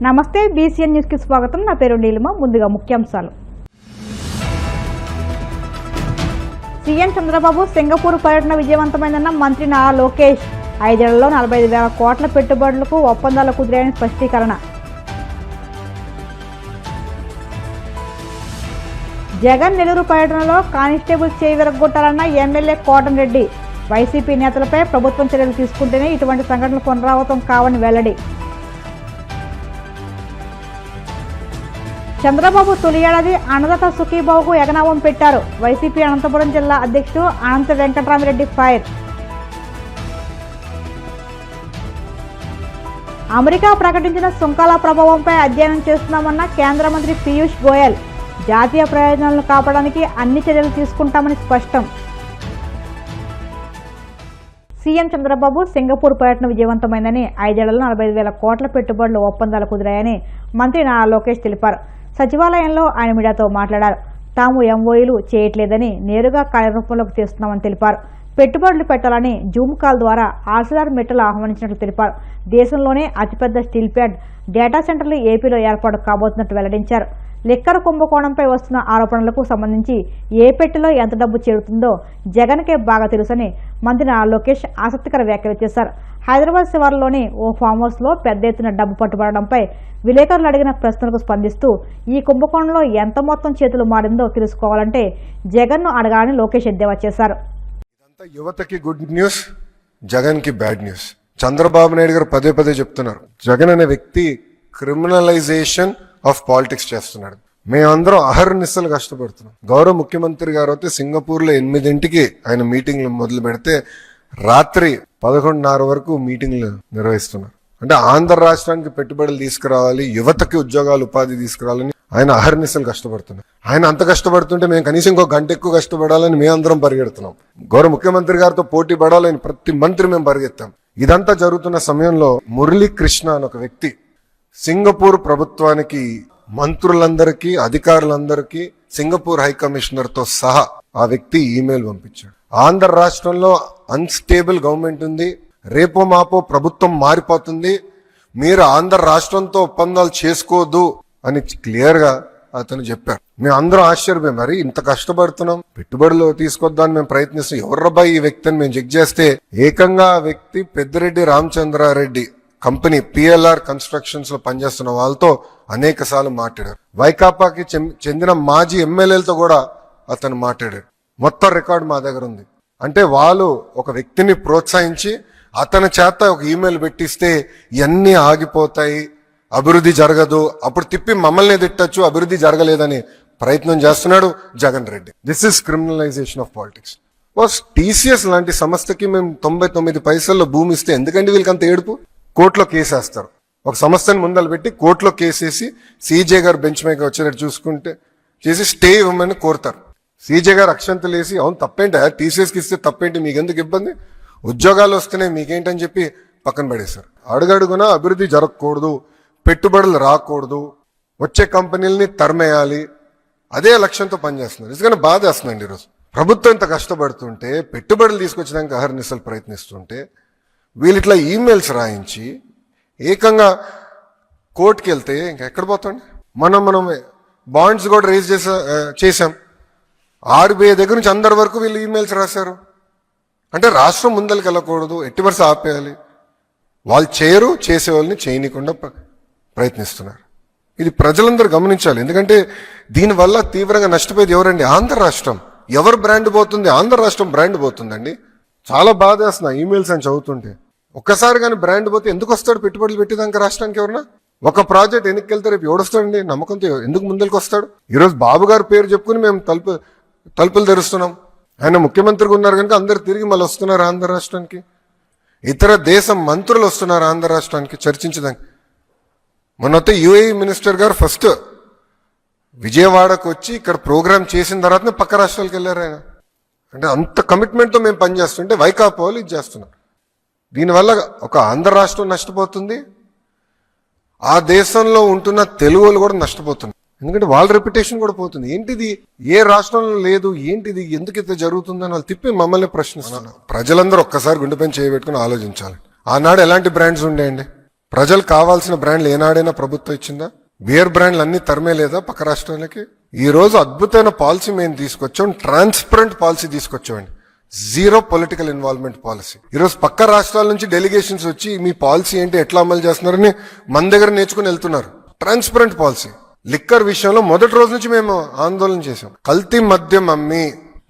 నమస్తే BCN news కి స్వాగతం. నా పేరు నీలిమ. ముందుగా ముఖ్యాంశాలు. సీఎం చంద్రబాబు సింగపూర్ పర్యటన విజయవంతమైందన్న మంత్రి నారా లోకేష్. 5 ఏళ్లలో 45,000 కోట్ల పెట్టుబడులకు ఒప్పందాలు కుదిరాయని స్పష్టీకరణ. జగన్ నెల్లూరు పర్యటనలో కానిస్టేబుల్ చేయి విరగొట్టాలన్న ఎమ్మెల్యే కోటంరెడ్డి. వైసీపీ నేతలపై ప్రభుత్వం చర్యలు తీసుకుంటేనే ఇటువంటి సంఘటనలు పునరావృతం కావని వెల్లడి. చంద్రబాబు తొలి ఏడాది అన్నదాత సుఖీబాబుకు ఎగనామం పెట్టారు. వైసీపీ అనంతపురం జిల్లా అధ్యక్షుడు అనంత వెంకటరామిరెడ్డి ఫైర్. అమెరికా ప్రకటించిన సుంకాల ప్రభావంపై అధ్యయనం చేస్తున్నామన్న కేంద్ర మంత్రి పీయూష్ గోయల్. జాతీయ ప్రయోజనాలను కాపాడడానికి అన్ని చర్యలు తీసుకుంటామని స్పష్టం. సీఎం చంద్రబాబు సింగపూర్ పర్యటన విజయవంతమైందని, 5 ఏళ్లలో 45,000 కోట్ల పెట్టుబడులు ఒప్పందాలు కుదిరాయని మంత్రి నారా లోకేష్ తెలిపారు. సచివాలయంలో ఆయన మీడియాతో మాట్లాడారు. తాము ఎంఓయూలు చేయట్లేదని, నేరుగా కార్యరూపంలోకి తెస్తున్నామని తెలిపారు. పెట్టుబడులు పెట్టాలని జూమ్ కాల్ ద్వారా ఆర్సిఆర్ మెట్టలు ఆహ్వానించినట్లు తెలిపారు. దేశంలోనే అతిపెద్ద స్టీల్ ప్లాంట్, డేటా సెంటర్లు ఏపీలో ఏర్పాటు కాబోతున్నట్టు వెల్లడించారు. లిక్కర్ కుంభకోణంపై వస్తున్న ఆరోపణలకు సంబంధించి ఏ పెట్టెలో ఎంత డబ్బు చేరుతుందో జగన్కే బాగా తెలుసని మంత్రి నారా లోకేష్ ఆసక్తికర వ్యాఖ్యలు చేశారు. హైదరాబాద్ శివార్లలోని ఓ ఫామ్ హౌస్లో పెద్ద ఎత్తున డబ్బు పట్టుబడడంపై విలేకరులు అడిగిన ప్రశ్నలకు స్పందిస్తూ ఈ కుంభకోణంలో ఎంత మొత్తం చేతులు మారిందో తెలుసుకోవాలంటే జగన్ను అడగాలని లోకేష్ ఎద్దేవా చేశారు. ఇదంతా యువతకి గుడ్ న్యూస్, జగన్ కి బ్యాడ్ న్యూస్. చంద్రబాబు నాయుడు గారు పదే పదే చెప్తున్నారు, జగన్ అనే వ్యక్తి క్రిమినలైజేషన్ ఆఫ్ పాలిటిక్స్ చేస్తున్నాడు. మేమందరం అహర్నిశలు కష్టపడుతున్నాం. గౌరవ ముఖ్యమంత్రి గారు అయితే సింగపూర్ లో 8 ఆయన మీటింగ్లు మొదలు పెడితే రాత్రి 11:30 వరకు మీటింగ్లు నిర్వహిస్తున్నారు. అంటే ఆంధ్ర రాష్ట్రానికి పెట్టుబడులు తీసుకురావాలి, యువతకి ఉద్యోగాలు ఉపాధి తీసుకురావాలని ఆయన అహర్నిశలు కష్టపడుతున్నారు. ఆయన అంత కష్టపడుతుంటే మేము కనీసం ఇంకో గంట ఎక్కువ కష్టపడాలని మేమందరం పరిగెడుతున్నాం. గౌరవ ముఖ్యమంత్రి గారితో పోటీ పడాలని ప్రతి మంత్రి మేము పరిగెత్తాం. ఇదంతా జరుగుతున్న సమయంలో మురళీకృష్ణ అని ఒక వ్యక్తి సింగపూర్ ప్రభుత్వానికి, మంత్రులందరికీ, అధికారులందరికీ, సింగపూర్ హై కమిషనర్ తో సహా ఆ వ్యక్తి ఈమెయిల్ పంపించాడు. ఆంధ్ర రాష్ట్రంలో అన్స్టేబుల్ గవర్నమెంట్ ఉంది, రేపో మాపో ప్రభుత్వం మారిపోతుంది, మీరు ఆంధ్ర రాష్ట్రంతో ఒప్పందాలు చేసుకోవద్దు అని క్లియర్ గా అతను చెప్పారు. మేము అందరం ఆశ్చర్యపోయాం. మరి ఇంత కష్టపడుతున్నాం, పెట్టుబడులు తీసుకొద్దామని మేము ప్రయత్నిస్తాం, ఎవర్రబాయి ఈ వ్యక్తి అని మేము చెక్ చేస్తే ఏకంగా ఆ వ్యక్తి Peddireddy Ramachandra Reddy company PLR constructions లో పనిచేస్తున్న వాళ్ళతో అనేక సార్లు మాట్లాడారు. వైకాపాకి చెందిన మాజీ ఎమ్మెల్యేలతో కూడా అతను మాట్లాడారు. మొత్తం రికార్డు మా దగ్గర ఉంది. అంటే వాళ్ళు ఒక వ్యక్తిని ప్రోత్సహించి అతని చేత ఒక ఈమెయిల్ పెట్టిస్తే ఇవన్నీ ఆగిపోతాయి, అభివృద్ధి జరగదు, అప్పుడు తిప్పి మమ్మల్ని తిట్టచ్చు, అభివృద్ధి జరగలేదని ప్రయత్నం చేస్తున్నాడు Jagan Reddy. This is criminalization of politics. TCS లాంటి సంస్థకి మేము 99 పైసల్లో భూమి ఇస్తే ఎందుకంటే వీళ్ళకంత ఏడుపు? కోర్టులో కేసేస్తారు. ఒక సంస్థని ముందలు పెట్టి కోర్టులో కేసేసి సీజే గారు బెంచ్ మీద వచ్చేటట్టు చూసుకుంటే చేసి స్టే ఇవ్వమని కోరుతారు. సీజే గారు అక్షంతలు వేసి అవును తప్పేంటి, టీసీఎస్కి ఇస్తే తప్పేంటి, మీకెందుకు ఇబ్బంది, ఉద్యోగాలు వస్తున్నాయి మీకేంటని చెప్పి పక్కన పడేశారు. అడుగడుగునా అభివృద్ధి జరగకూడదు, పెట్టుబడులు రాకూడదు, వచ్చే కంపెనీలని తరిమేయాలి, అదే లక్ష్యంతో పనిచేస్తున్నారు. నిజంగా బాధేస్తుందండి. ఈరోజు ప్రభుత్వం ఇంత కష్టపడుతుంటే, పెట్టుబడులు తీసుకొచ్చడానికి అహర్నిశలు ప్రయత్నిస్తుంటే వీళ్ళు ఇట్లా ఈమెయిల్స్ రాయించి ఏకంగా కోర్టుకి వెళ్తే ఇంకా ఎక్కడ పోతాండి. మనం బాండ్స్ కూడా రేజ్ చేశాం. RBI దగ్గర నుంచి అందరి వరకు వీళ్ళు ఈమెయిల్స్ రాశారు. అంటే రాష్ట్రం ముందరికి వెళ్ళకూడదు, ఎట్టి వరుస ఆపేయాలి. వాళ్ళు చేయరు, చేసేవాళ్ళని చేయనీయకుండా ప్రయత్నిస్తున్నారు. ఇది ప్రజలందరూ గమనించాలి. ఎందుకంటే దీనివల్ల తీవ్రంగా నష్టపోయేది ఎవరండి? ఆంధ్ర రాష్ట్రం. ఎవరు బ్రాండ్ పోతుంది? ఆంధ్ర రాష్ట్రం బ్రాండ్ పోతుందండి. చాలా బాధేస్తున్నా ఈమెయిల్స్ అని చదువుతుంటే. ఒక్కసారి కానీ బ్రాండ్ పోతే ఎందుకు వస్తాడు పెట్టుబడులు పెట్టేదాకా రాష్ట్రానికి? ఎవరన్నా ఒక ప్రాజెక్ట్ ఎన్నికకి వెళ్తే రేపు ఎవడొస్తాడండి? నమ్మకంతో ఎందుకు ముందరికి వస్తాడు? ఈరోజు బాబు గారు పేరు చెప్పుకుని మేము తలుపులు తెరుస్తున్నాం. ఆయన ముఖ్యమంత్రిగా ఉన్నారు కనుక అందరు తిరిగి మళ్ళీ వస్తున్నారు ఆంధ్ర రాష్ట్రానికి. ఇతర దేశం మంత్రులు వస్తున్నారు ఆంధ్ర రాష్ట్రానికి చర్చించడానికి. మొన్నైతే UAE మినిస్టర్ గారు ఫస్ట్ విజయవాడకు వచ్చి ఇక్కడ ప్రోగ్రామ్ చేసిన తర్వాతనే పక్క రాష్ట్రాలకు వెళ్ళారు ఆయన. అంటే అంత కమిట్మెంట్తో మేము పనిచేస్తుంటే వైకాపా వాళ్ళు ఇది చేస్తున్నారు. దీనివల్ల ఒక ఆంధ్ర రాష్ట్రం నష్టపోతుంది, ఆ దేశంలో ఉంటున్న తెలుగు వాళ్ళు కూడా నష్టపోతున్నారు. ఎందుకంటే వాళ్ళ రెప్యుటేషన్ కూడా పోతుంది. ఏంటిది, ఏ రాష్ట్రంలో లేదు, ఏంటిది, ఎందుకు ఇంత జరుగుతుందని వాళ్ళు తిప్పి మమ్మల్ని ప్రశ్నిస్తున్నారు. ప్రజలందరూ ఒక్కసారి గుండెపైన చేయబెట్టుకుని ఆలోచించాలి. ఆనాడు ఎలాంటి బ్రాండ్స్ ఉండేయండి? ప్రజలు కావాల్సిన బ్రాండ్లు ఏనాడైనా ప్రభుత్వం ఇచ్చిందా? బియర్ బ్రాండ్లు అన్ని తరమే లేదా పక్క రాష్ట్రాలకి? ఈ రోజు అద్భుతమైన పాలసీ మేము తీసుకొచ్చాం, ట్రాన్స్పరెంట్ పాలసీ తీసుకొచ్చామండి. Zero political involvement policy. ఈరోజు పక్క రాష్ట్రాల నుంచి డెలిగేషన్స్ వచ్చి మీ పాలసీ ఏంటి, ఎట్లా అమలు చేస్తున్నారని మన దగ్గర నేర్చుకుని వెళ్తున్నారు. Transparent policy. లిక్కర్ విషయంలో మొదటి రోజు నుంచి మేము ఆందోళన చేశాం. కల్తీ మద్యం అమ్మి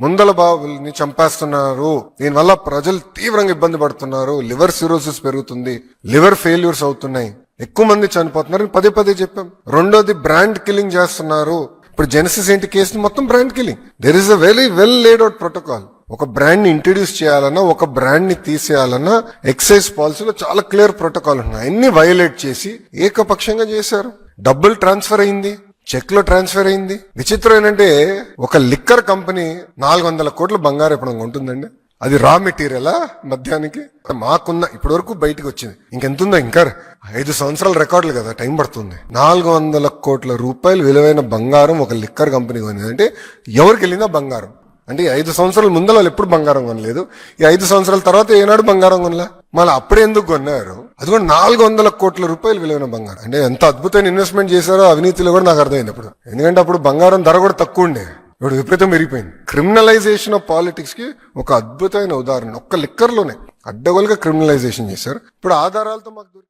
ముందల బాబుల్ని చంపేస్తున్నారు, దీనివల్ల ప్రజలు తీవ్రంగా ఇబ్బంది పడుతున్నారు, లివర్ సిరోసిస్ పెరుగుతుంది, లివర్ ఫెయిల్యూర్స్ అవుతున్నాయి, ఎక్కువ మంది చనిపోతున్నారు పదే పదే చెప్పాం. రెండోది బ్రాండ్ కిల్లింగ్ చేస్తున్నారు. ఇప్పుడు జెనసిస్ ఏంటి కేసు మొత్తం brand killing. There is a very well laid out protocol. ఒక బ్రాండ్ ని ఇంట్రడ్యూస్ చేయాలన్నా, ఒక బ్రాండ్ ని తీసేయాలన్నా ఎక్సైజ్ పాలసీలో చాలా క్లియర్ ప్రోటోకాల్ ఉన్నాయి. అన్ని వైలేట్ చేసి ఏకపక్షంగా చేశారు. డబ్బులు ట్రాన్స్ఫర్ అయింది, చెక్ లో ట్రాన్స్ఫర్ అయింది. విచిత్రం ఏంటంటే ఒక లిక్కర్ కంపెనీ 400 కోట్ల బంగారం ఎప్పుడు ఉంటుందండి. అది రా మెటీరియలా మద్యానికి? మాకున్న ఇప్పటి వరకు బయటకు వచ్చింది. ఇంకెంతుందో ఇంకా 5 సంవత్సరాల రికార్డులు కదా, టైం పడుతుంది. 400 కోట్ల రూపాయలు విలువైన బంగారం ఒక లిక్కర్ కంపెనీ కొనింది అంటే ఎవరికి వెళ్ళిందా బంగారం? అంటే 5 సంవత్సరాల ముందు వాళ్ళు ఎప్పుడు బంగారం కొనలేదు, ఈ 5 సంవత్సరాల తర్వాత ఏనాడు బంగారం కొనలా, మళ్ళీ అప్పుడే ఎందుకు కొన్నారు? అది కూడా 400 కోట్ల రూపాయలు విలువైన బంగారం. అంటే ఎంత అద్భుతమైన ఇన్వెస్ట్మెంట్ చేశారో అవినీతిలో కూడా నాకు అర్థమైంది అప్పుడు. ఎందుకంటే అప్పుడు బంగారం ధర కూడా తక్కువ ఉండే, ఇప్పుడు విపరీతం పెరిగిపోయింది. క్రిమినలైజేషన్ ఆఫ్ పాలిటిక్స్ కి ఒక అద్భుతమైన ఉదాహరణ ఒక్క లిక్కర్ లోనే అడ్డగోలుగా క్రిమినలైజేషన్ చేశారు. ఇప్పుడు ఆధారాలతో మాకు దొరికింది.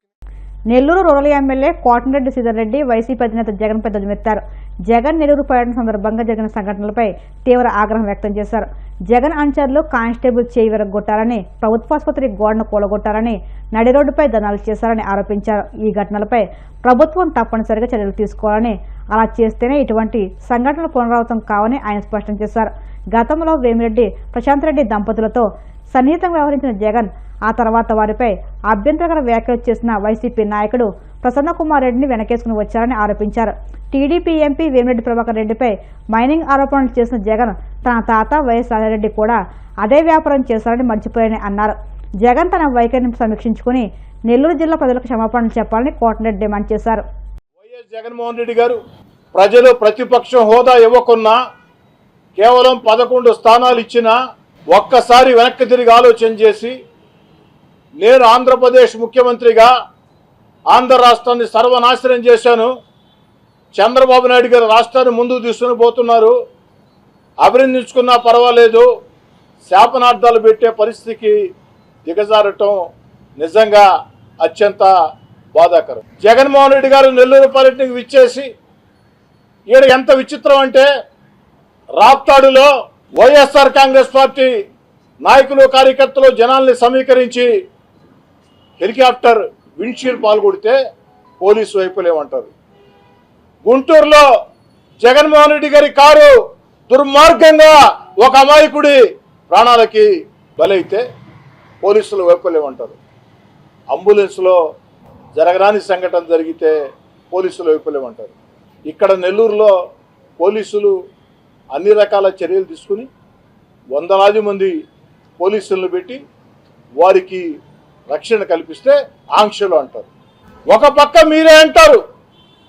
Nellore rural MLA Kotamreddy Sridhar Reddy YCP అధినేత జగన్ పై ధ్వజమెత్తారు. జగన్ నెల్లూరు పర్యటన సందర్భంగా జరిగిన సంఘటనలపై తీవ్ర ఆగ్రహం వ్యక్తం చేశారు. జగన్ అనుచరులు కానిస్టేబుల్ చేయి విరగొట్టారని, ప్రభుత్వాసుపత్రి గోడను కూలగొట్టారని, నడి రోడ్డుపై ధర్నాలు చేశారని ఆరోపించారు. ఈ ఘటనలపై ప్రభుత్వం తప్పనిసరిగా చర్యలు తీసుకోవాలని, అలా చేస్తేనే ఇటువంటి సంఘటనలు పునరావృతం కావని ఆయన స్పష్టం చేశారు. గతంలో వేమిరెడ్డి ప్రశాంత్ రెడ్డి దంపతులతో సన్నిహితంగా వ్యవహరించిన జగన్ ఆ తర్వాత వారిపై అభ్యంతరకర వ్యాఖ్యలు చేసిన వైసీపీ నాయకుడు ప్రసన్న కుమార్ రెడ్డిని వెనకేసుకుని వచ్చారని ఆరోపించారు. టీడీపీ ఎంపీ వేమిరెడ్డి ప్రభాకర్ రెడ్డిపై మైనింగ్ ఆరోపణలు చేసిన జగన్ తన తాత వైఎస్ రాజారెడ్డి కూడా అదే వ్యాపారం చేశారని మర్చిపోయారని అన్నారు. జగన్ తన వైఖరిని సమీక్షించుకుని నెల్లూరు జిల్లా ప్రజలకు క్షమాపణలు చెప్పాలని కోటరెడ్డి డిమాండ్ చేశారు. వైఎస్ జగన్మోహన్ రెడ్డి గారు ప్రజలు ప్రతిపక్షం హోదా ఇవ్వకున్నా, కేవలం 11 స్థానాలు ఇచ్చినా ఒక్కసారి వెనక్కి తిరిగి ఆలోచన చేసి, నేను ఆంధ్రప్రదేశ్ ముఖ్యమంత్రిగా ఆంధ్ర రాష్ట్రాన్ని సర్వనాశనం చేశాను, చంద్రబాబు నాయుడు గారు రాష్ట్రాన్ని ముందుకు తీసుకుని పోతున్నారు, అభినందించుకున్నా పర్వాలేదు, శాపనార్థాలు పెట్టే పరిస్థితికి దిగజారటం నిజంగా అత్యంత బాధాకరం. జగన్మోహన్ రెడ్డి గారు నెల్లూరు పర్యటనకు విచ్చేసి, ఈడ ఎంత విచిత్రం అంటే, రాప్తాడులో వైఎస్ఆర్ కాంగ్రెస్ పార్టీ నాయకులు కార్యకర్తలు జనాల్ని సమీకరించి హెలికాప్టర్ విండ్షీల్డ్ పాల్గొడితే పోలీసు వైపులేమంటారు. గుంటూరులో జగన్మోహన్ రెడ్డి గారి కారు దుర్మార్గంగా ఒక అమాయకుడి ప్రాణాలకి బలైతే పోలీసులు వైపులేమంటారు. అంబులెన్స్లో జరగరాని సంఘటన జరిగితే పోలీసులు వైపులేమంటారు. ఇక్కడ నెల్లూరులో పోలీసులు అన్ని రకాల చర్యలు తీసుకుని వందలాది మంది పోలీసులను పెట్టి వారికి రక్షణ కల్పిస్తే ఆంక్షలు అంటారు. ఒక పక్క మీరే అంటారు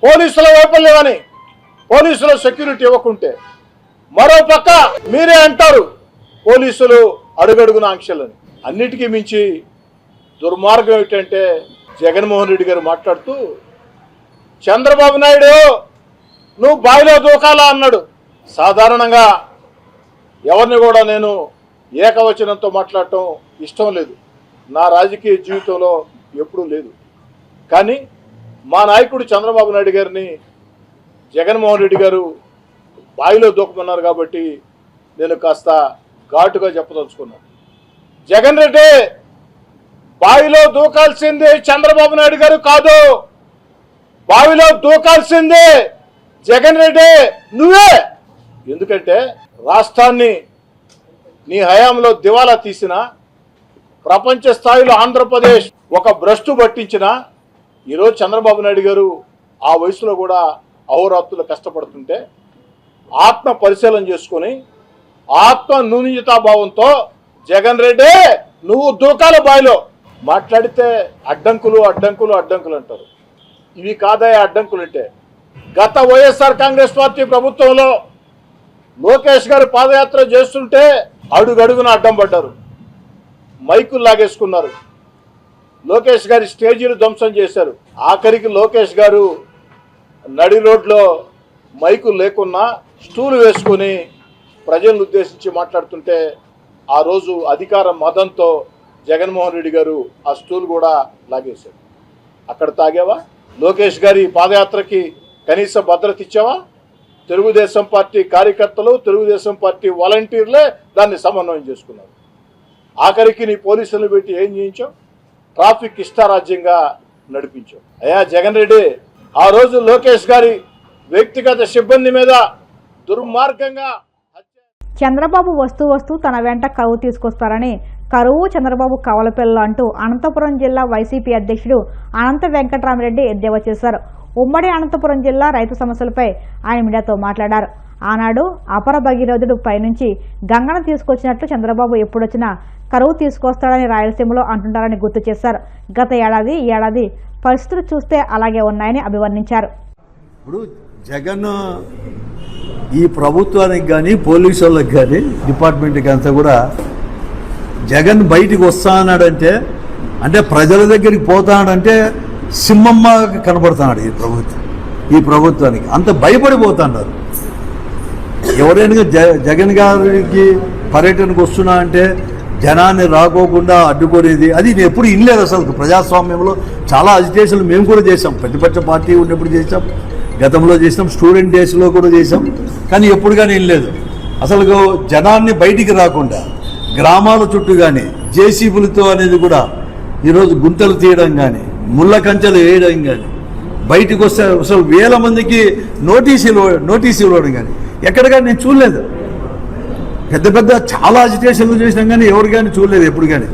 పోలీసుల వైఫల్యమని, పోలీసుల సెక్యూరిటీ ఇవ్వకుంటే, మరో పక్క మీరే అంటారు పోలీసులు అడుగడుగున ఆంక్షలని. అన్నిటికీ మించి దుర్మార్గం ఏంటంటే, జగన్మోహన్ రెడ్డి గారు మాట్లాడుతూ, చంద్రబాబు నాయుడు నువ్వు బావిలో దూకాలా అన్నాడు. సాధారణంగా ఎవరిని కూడా నేను ఏకవచనంతో మాట్లాడటం ఇష్టం లేదు, నా రాజకీయ జీవితంలో ఎప్పుడూ లేదు. కానీ మా నాయకుడు చంద్రబాబు నాయుడు గారిని జగన్మోహన్ రెడ్డి గారు బావిలో దూకమన్నారు కాబట్టి నేను కాస్త ఘాటుగా చెప్పదలుచుకున్నాను. జగన్ రెడ్డి బావిలో దూకాల్సిందే చంద్రబాబు నాయుడు గారు కాదు, బావిలో దూకాల్సిందే జగన్ రెడ్డి నువ్వే. ఎందుకంటే రాష్ట్రాన్ని నీ హయాంలో దివాలా తీసిన, ప్రపంచ స్థాయిలో ఆంధ్రప్రదేశ్ ఒక భ్రష్టు పట్టించిన, ఈరోజు చంద్రబాబు నాయుడు గారు ఆ వయసులో కూడా అహోరాత్రులు కష్టపడుతుంటే ఆత్మ పరిశీలన చేసుకొని ఆత్మ న్యూనతాభావంతో జగన్ రెడ్డి నువ్వు దూకాల బాయిలో మాట్లాడితే అడ్డంకులు అడ్డంకులు అడ్డంకులు అంటారు. ఇవి కాదయా అడ్డంకులు అంటే. గత వైఎస్ఆర్ కాంగ్రెస్ పార్టీ ప్రభుత్వంలో లోకేష్ గారు పాదయాత్ర చేస్తుంటే అడుగడుగున అడ్డం పడ్డారు, మైకులు లాగేసుకున్నారు. లోకేష్ గారి స్టేజీలు ధ్వంసం చేశారు. ఆఖరికి లోకేష్ గారు నడి రోడ్లో మైకు లేకున్నా స్టూలు వేసుకుని ప్రజలను ఉద్దేశించి మాట్లాడుతుంటే ఆ రోజు అధికార మదంతో జగన్మోహన్ రెడ్డి గారు ఆ స్టూల్ కూడా లాగేశారు. అక్కడ తాగావా? లోకేష్ గారి పాదయాత్రకి కనీస భద్రత ఇచ్చావా? తెలుగుదేశం పార్టీ కార్యకర్తలు, తెలుగుదేశం పార్టీ వాలంటీర్లే దాన్ని సమన్వయం చేసుకున్నారు. ఆఖరికి నీ పోలీసులను పెట్టి ఏం చేయించావు? ట్రాఫిక్ ఇష్టారాజ్యంగా నడిపించావు. అయ్యా జగన్ రెడ్డి, ఆ రోజు లోకేష్ గారి వ్యక్తిగత సిబ్బంది మీద దుర్మార్గంగా చంద్రబాబు వస్తూ తన వెంట కరువు తీసుకొస్తారని కరువు చంద్రబాబు కవలపిల్లలు అంటూ అనంతపురం జిల్లా వైసీపీ అధ్యక్షుడు అనంత వెంకటరామరెడ్డి ఎద్దేవా చేశారు. ఉమ్మడి అనంతపురం జిల్లా రైతు సమస్యలపై ఆయన మీడియాతో మాట్లాడారు. ఆనాడు అపర భగీరథుడు పైనుంచి గంగను తీసుకొచ్చినట్లు చంద్రబాబు ఎప్పుడొచ్చినా కరువు తీసుకొస్తాడని రాయలసీమలో అంటుంటారని గుర్తు చేశారు. గత ఏడాది ఈ ఏడాది పరిస్థితులు చూస్తే అలాగే ఉన్నాయని అభివర్ణించారు. ఇప్పుడు జగన్ ఈ ప్రభుత్వానికి కానీ పోలీసు వాళ్ళకి కానీ డిపార్ట్మెంట్కి అంతా కూడా జగన్ బయటికి వస్తా అన్నాడంటే అంటే ప్రజల దగ్గరికి పోతాడంటే సింహమ్మ కనబడుతున్నాడు ఈ ప్రభుత్వానికి అంత భయపడిపోతున్నారు. ఎవరైనా జగన్ గారికి పర్యటనకు వస్తున్నా అంటే జనాన్ని రాకోకుండా అడ్డుకునేది అది నేను ఎప్పుడు ఇనలేదు. అసలు ప్రజాస్వామ్యంలో చాలా అజిటేషన్లు మేము కూడా చేసాం, ప్రతిపక్ష పార్టీ ఉన్నప్పుడు చేసాం, గతంలో చేసాం, స్టూడెంట్ డేస్లో కూడా చేసాం, కానీ ఎప్పుడు కానీ ఇనలేదు. అసలు జనాన్ని బయటికి రాకుండా గ్రామాల చుట్టూ కానీ జేసీబీలతో అనేది కూడా ఈరోజు గుంతలు తీయడం కానీ ముళ్ళ కంచెలు వేయడం కానీ బయటకు వస్తే అసలు వేల మందికి నోటీసు ఇవ్వడం కానీ ఎక్కడ కానీ నేను చూడలేదు. పెద్ద చాలా అజిటేషన్లు చేసినాం కానీ ఎవరు కానీ చూడలేదు ఎప్పుడు కానీ.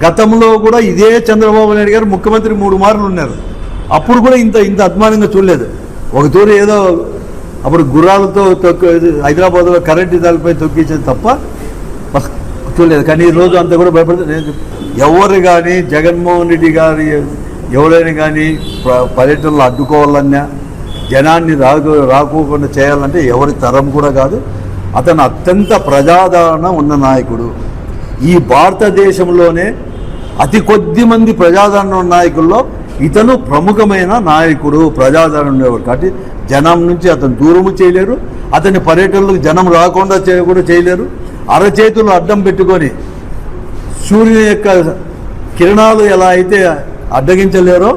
గతంలో కూడా ఇదే చంద్రబాబు నాయుడు గారు ముఖ్యమంత్రి 3 మార్లు ఉన్నారు, అప్పుడు కూడా ఇంత అభిమానంగా చూడలేదు. ఒక తూరు ఏదో అప్పుడు గుర్రాలతో హైదరాబాద్లో కరెంటు దానిపై తొక్కించేది తప్ప చూడలేదు. కానీ ఈరోజు అంతా కూడా భయపడుతుంది. ఎవరు కానీ జగన్మోహన్ రెడ్డి గారి ఎవరైనా కానీ పర్యటనలు అడ్డుకోవాలన్నా జనాన్ని రాకోకుండా చేయాలంటే ఎవరి తరం కూడా కాదు. అతను అత్యంత ప్రజాదరణ ఉన్న నాయకుడు. ఈ భారతదేశంలోనే అతి కొద్ది మంది ప్రజాదరణ ఉన్న నాయకుల్లో ఇతను ప్రముఖమైన నాయకుడు, ప్రజాదరణ ఉండేవాడు. కాబట్టి జనం నుంచి అతను దూరము చేయలేరు, అతని పర్యటనలకు జనం రాకుండా కూడా చేయలేరు. అరచేతులు అడ్డం పెట్టుకొని సూర్యుని యొక్క కిరణాలు ఎలా అయితే అడ్డగించలేరో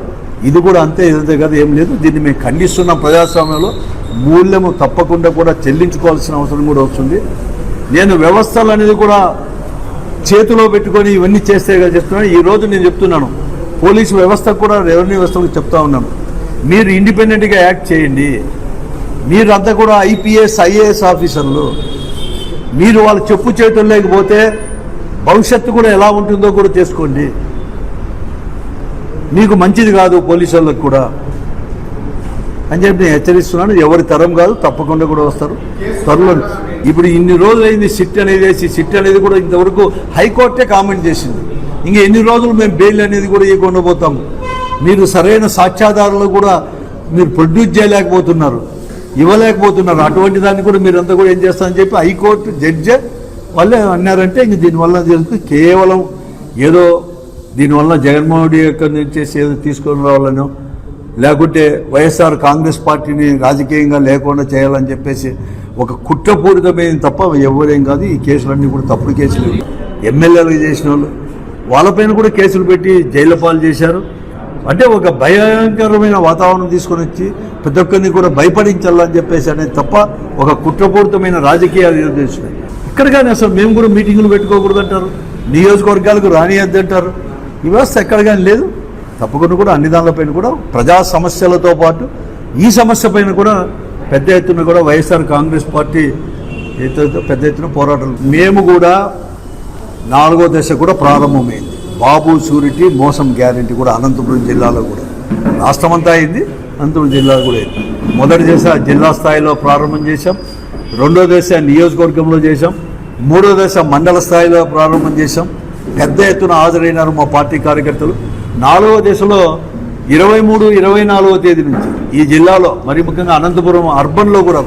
ఇది కూడా అంతే. ఇదంతే కదా, ఏం లేదు. దీన్ని మేము ఖండిస్తున్న ప్రజాస్వామ్యంలో మూల్యము తప్పకుండా కూడా చెల్లించుకోవాల్సిన అవసరం కూడా వస్తుంది. నేను వ్యవస్థలు అనేది కూడా చేతిలో పెట్టుకొని ఇవన్నీ చేస్తే కదా చెప్తున్నాను. ఈరోజు నేను చెప్తున్నాను, పోలీసు వ్యవస్థకు కూడా రెవెన్యూ వ్యవస్థకు చెప్తా ఉన్నాను, మీరు ఇండిపెండెంట్గా యాక్ట్ చేయండి. మీరంతా కూడా ఐపీఎస్ ఐఏఎస్ ఆఫీసర్లు, మీరు వాళ్ళ చెప్పు చేతులు లేకపోతే భవిష్యత్తు కూడా ఎలా ఉంటుందో కూడా చేసుకోండి. మీకు మంచిది కాదు పోలీసు వాళ్ళకి కూడా అని చెప్పి నేను హెచ్చరిస్తున్నాను. ఎవరి తరం కాదు, తప్పకుండా కూడా వస్తారు త్వరలో. ఇప్పుడు ఇన్ని రోజులు అయింది సిట్ అనేది వేసి, సిట్ అనేది కూడా ఇంతవరకు హైకోర్టే కామెంట్ చేసింది. ఇంకా ఎన్ని రోజులు మేము బెయిల్ అనేది కూడా ఇవ్వకుండా పోతాము. మీరు సరైన సాక్ష్యాధారాలు కూడా మీరు ప్రొడ్యూస్ చేయలేకపోతున్నారు, ఇవ్వలేకపోతున్నారు. అటువంటి దాన్ని కూడా మీరంతా కూడా ఏం చేస్తారని చెప్పి హైకోర్టు జడ్జే వాళ్ళే అన్నారంటే ఇంక దీనివల్ల జరుగుతుంది కేవలం ఏదో దీనివల్ల జగన్మోహన్ రెడ్డి యొక్క నుంచి ఏదో తీసుకొని రావాలనో లేకుంటే వైఎస్ఆర్ కాంగ్రెస్ పార్టీని రాజకీయంగా లేకుండా చేయాలని చెప్పేసి ఒక కుట్రపూరితమైన తప్ప ఎవరేం కాదు. ఈ కేసులన్నీ కూడా తప్పుడు కేసులు. ఎమ్మెల్యేలు చేసిన వాళ్ళు వాళ్ళపైన కూడా కేసులు పెట్టి జైలు పాలు చేశారు. అంటే ఒక భయంకరమైన వాతావరణం తీసుకొని వచ్చి ప్రతి ఒక్కరిని కూడా భయపడించాలని చెప్పేసి అనేది తప్ప ఒక కుట్రపూరితమైన రాజకీయాలు చేసినాయి. ఇక్కడ కానీ అసలు మేము కూడా మీటింగులు పెట్టుకోకూడదు అంటారు, నియోజకవర్గాలకు రానియద్దు అంటారు. ఈ వ్యవస్థ ఎక్కడ కానీ లేదు. తప్పకుండా కూడా అన్ని దానిపైన కూడా ప్రజా సమస్యలతో పాటు ఈ సమస్య పైన కూడా పెద్ద ఎత్తున కూడా వైఎస్ఆర్ కాంగ్రెస్ పార్టీ పెద్ద ఎత్తున పోరాటాలు. మేము కూడా 4వ దశ కూడా ప్రారంభమైంది. బాబు షూరిటీ మోసం గ్యారెంటీ కూడా అనంతపురం జిల్లాలో కూడా రాష్ట్రం అంతా అయింది, అనంతపురం జిల్లాలో కూడా అయింది. మొదటి దశ జిల్లా స్థాయిలో ప్రారంభం చేశాం, 2వ దశ నియోజకవర్గంలో చేశాం, 3వ దశ మండల స్థాయిలో ప్రారంభం చేశాం. పెద్ద ఎత్తున హాజరైనారు మా పార్టీ కార్యకర్తలు. 4వ దశలో 23, 24వ తేదీ నుంచి ఈ జిల్లాలో మరి ముఖ్యంగా అనంతపురం అర్బన్లో కూడా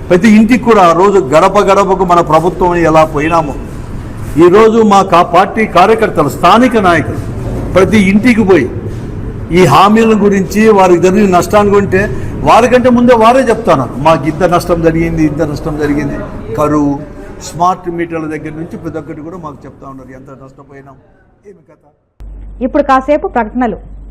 ప్రతి ఇంటికి కూడా ఆ రోజు గడప గడపకు మన ప్రభుత్వం ఎలా పోయినామో ఈరోజు మా పార్టీ కార్యకర్తలు, స్థానిక నాయకులు ప్రతి ఇంటికి పోయి ఈ హామీల గురించి వారికి జరిగిన నష్టాన్ని గురించి వారికంటే ముందే వారే చెప్తాను, మాకు ఇంత నష్టం జరిగింది, కరువు, స్మార్ట్ మీటర్ల దగ్గర నుంచి ప్రతి ఒక్కటి కూడా మాకు చెప్తా ఉన్నారు ఎంత నష్టపోయినాం, ఏమి కథ. ఇప్పుడు కాసేపు ప్రకటనలు.